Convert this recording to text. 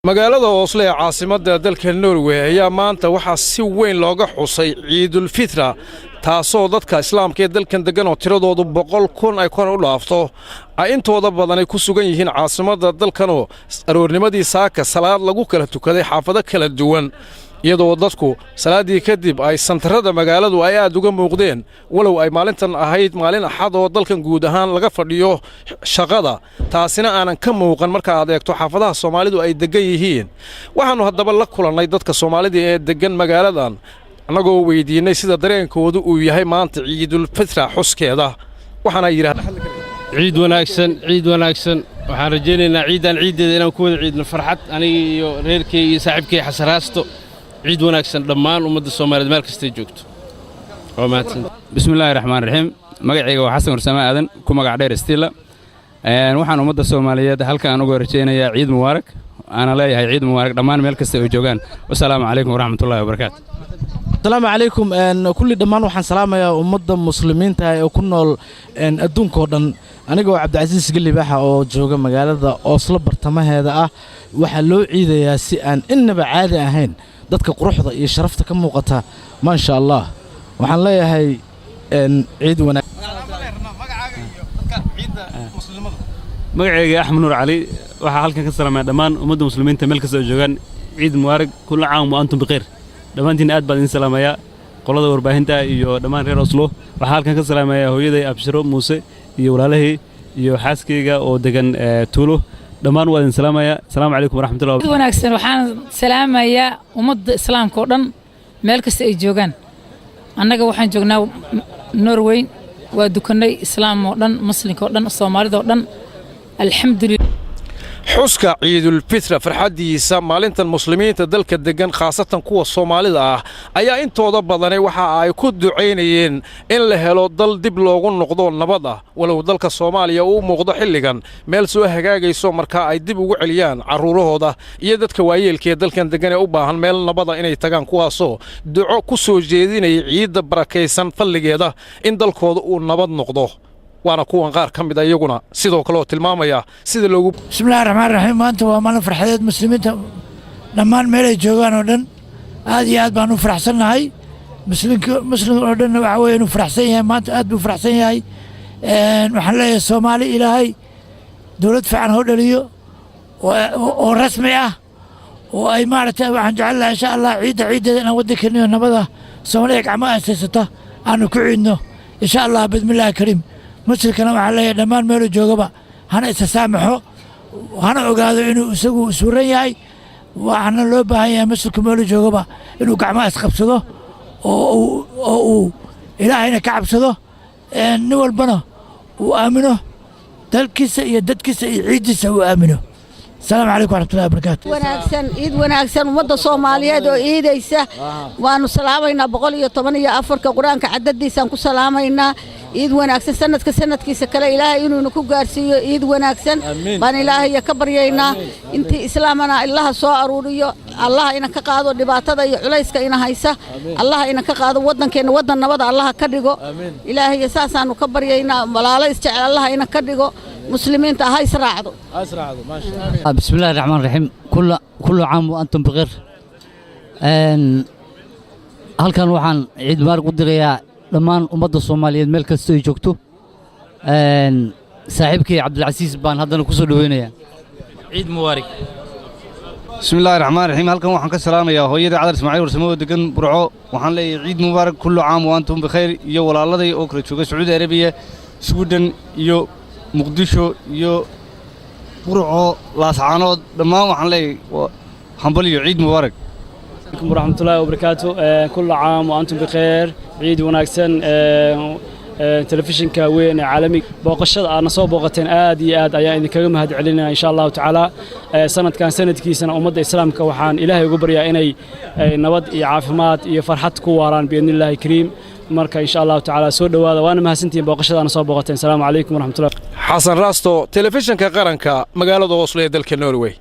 magaalada Oslo ee caasimadda dalka Norway ayaa maanta waxa si weyn looga xusay Ciidul Fitra taasoo dadka Islaamka ee dalkan degan oo tiradoodu 100,000 ay kor u dhaafto ay intooda badan ay ku sugan yihiin caasimadda dalkan oo aroornimadii saaka salaad lagu kala tukaday xaafado kala duwan iyadoo dadku salaadii kadib ay santarada magaaladu ay aad uga muuqdeen walow ay maalintan ahayd maalin axad oo dalkan guud ahaan laga fadhiyo shaqada taasina aanan ka muuqan marka aad eegto xaafadaha Soomaalidu ay degan yihiin waxaanu haddaba la kulannay dadka Soomaalida ee degan magaaladan anagoo weydiinay sida dareenkoodu uu yahay maanta Ciidul Fitra xuskeeda waxaana yiraahdeen ciid wanaagsan waxaan rajaynaynaa ciideeda inaan ku wada ciidno farxad aniga iyo reerkay iyo saaxiibkay xasaraasto ciid wanaagsan dhammaan ummadda Soomaaliyeed meel kasta ay joogto oo maadsan bismillaahir rahmaanir rahiim magacayga waa Xasan Warsame Aadan ku magac dheer Stilla waxaan ummadda Soomaaliyeed halkaan uga rajaynayaa ciid mubaarak ana leeyahay ciid mubaarak dhammaan meel kasta ay joogaan wassalaamu calaykum waraxmatullaahi wabarakaatuh السلام عليكم كل دمان وحن سلام يا أمضى مسلمين تا وكنا الدون كودن أنا جو عبد العزيز قال لي بحا أو جوجا مقالة أصل برتمه هذا وحلو عيد يا سئان إن بعادة هين ضدك قروح يشرفت كم وقتها ما شاء الله وحن لا هي عيد ونا مقعي أحمد نور علي وحال كان كسلام يا دمان أمضى مسلمين تا ملك جوجان عيد مبارك كل عام وأنتم بخير dhammaantiin aad baan idin salaamayaa qolada warbaahinta iyo dhammaan reer Oslo waxaan halkan ka salaamayaa hooyaday Abshiro Muuse iyo walaalahay iyo xaaskeyga oo degan Tuulo dhammaan waan idin salaamayaa assalaamu calaykum waraxmatullaahi wabarakaatuh wanaagsan waxaan salaamayaa ummadda islaamka oo dhan meel kasta ay joogaan annaga waxaan joognaa Norway waa dukanay islaam oo dhan muslimka oo dhan Soomaalida oo dhan alxamdulillah xuska Ciidul Fitra farxadiisa maalintan muslimiinta dalka degan khaasatan kuwa Soomaalida ah ayaa intooda badan waxa ay ku duceynayeen in la helo dal dib loogu noqdo nabad ah walow dalka Soomaaliya uu muuqdo xilligan meel soo hagaagayso marka ay dib ugu celiyaan caruurahooda iyo dadka waayeelka ee dalkan degan ee u baahan meel nabad ah inay tagaan kuwaasoo duco ku soo jeedinay ciidda barakeysan falligeeda in dalkooda uu nabad noqdo وانا كوان قار كمid ayaguna sidoo kale oo tilmaamaya sida loogu bismillaahir rahmaanir rahiim maanta waa maalin farxadeed muslimiinta dhammaan meel ay joogaan oo dhan aad iyo aad baan u faraxsanahay muslim oo dhan waxa weeye inuu faraxsan yahay maanta aad buu faraxsan yahay waxaan leeyahay Soomaali ilaahay dawlad fiican oo dhaliyo oo rasmi ah oo ay maaragtay waxaan jecelahay insha Allah ciideeda inaan wadankeena nabada Soomaaliya gacmaha asaasata aanu ku ciidno insha Allah bismillaahir kariim مسلكنا وعليه دمان ميلو جوجبا هنا استسامحه وهنا أقعدوا إنه يسووا سورياي وهنا لو بهاي مسلك ميلو جوجبا إنه قعما أسقبصده أو إلى هنا كعبصده نول بنا وآمنه تلكيس يدد كيس يعيد سوى آمنه السلام عليكم ورحمة الله وبركاته. وناكسن ومدة صومالية دو إيديسه وأنو سلامينا بقول يطمني أفريقيا قرآن كعدد دي سانكو سلامينا إيد وناكسن سنة كيس كلا إلهي إنو نكو قارسيو إيد وناكسن بان إلهي يكبر يينا انتي إسلامنا الله سوء أروريو الله إنك قادو دباتا دا يعليسك إنا هايسا الله إنك قادو ودن كين ودن نبدا الله كدقو إلهي يساسا نكبر يينا ملالا استعال الله إنك كدقو مسلمين تهاي سراعدو ما شاء الله بسم الله الرحمن الرحيم كل عام وأنتم بخير هل كان وحن عيد مبارك ودريا دمان ummadda Soomaaliyeed meel kasta ay joogto saaxiibkay Cabd Alcasiis baan hadana ku soo dhaweynaya ciid mubaarak bismillaahir rahmaanir rahiim halkan waxaan ka salaamayaa hooyada Cadar Ismaaciil Warsamo degan Burco waxaan leeyahay ciid mubaarak kullu caam wa antum bikhair iyo walaaladay oo kala jooga Sacuudi Arabiya Sweden iyo Muqdisho iyo Burco Laascaanood dhammaan waxaan leeyahay hambaliyo ciid mubaarak عليكم ورحمة الله وبركاته كل عام وأنتم بخير عيد وناكسن تلفزيون كوين عالمي بوقشة أنا صوب بوقتين آدي أيام إذا كريم هاد علينا إن شاء الله تعالى سنة كان سنة كي سنة أمد الإسلام كوحان إلهي قبر يا إني نود عافمات يفرحت كواران بإذن الله كريم مركا إن شاء الله تعالى سود وهذا وأنا ما سنتين بوقشة أنا صوب بوقتين السلام عليكم ورحمة الله حسن راستو تلفزيون كقرنكا مقالة وصلية دلك النرويج